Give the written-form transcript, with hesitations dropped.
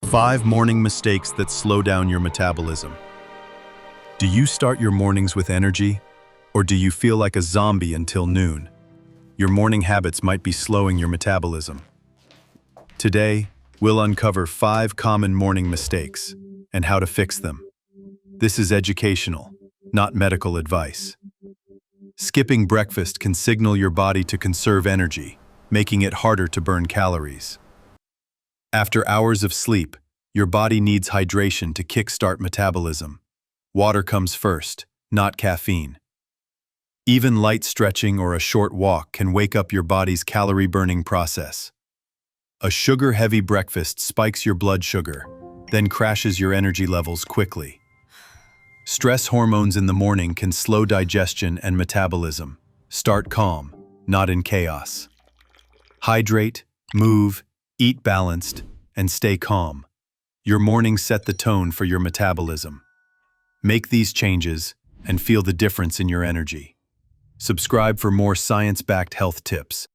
5 morning mistakes that slow down your metabolism. Do you start your mornings with energy, or do you feel like a zombie until noon? Your morning habits might be slowing your metabolism. Today, we'll uncover 5 common morning mistakes and how to fix them. This is educational, not medical advice. Skipping breakfast can signal your body to conserve energy, making it harder to burn calories. After hours of sleep, your body needs hydration to kickstart metabolism. Water comes first, not caffeine. Even light stretching or a short walk can wake up your body's calorie-burning process. A sugar-heavy breakfast spikes your blood sugar, then crashes your energy levels quickly. Stress hormones in the morning can slow digestion and metabolism. Start calm, not in chaos. Hydrate, move, eat balanced, and stay calm. Your mornings set the tone for your metabolism. Make these changes and feel the difference in your energy. Subscribe for more science-backed health tips.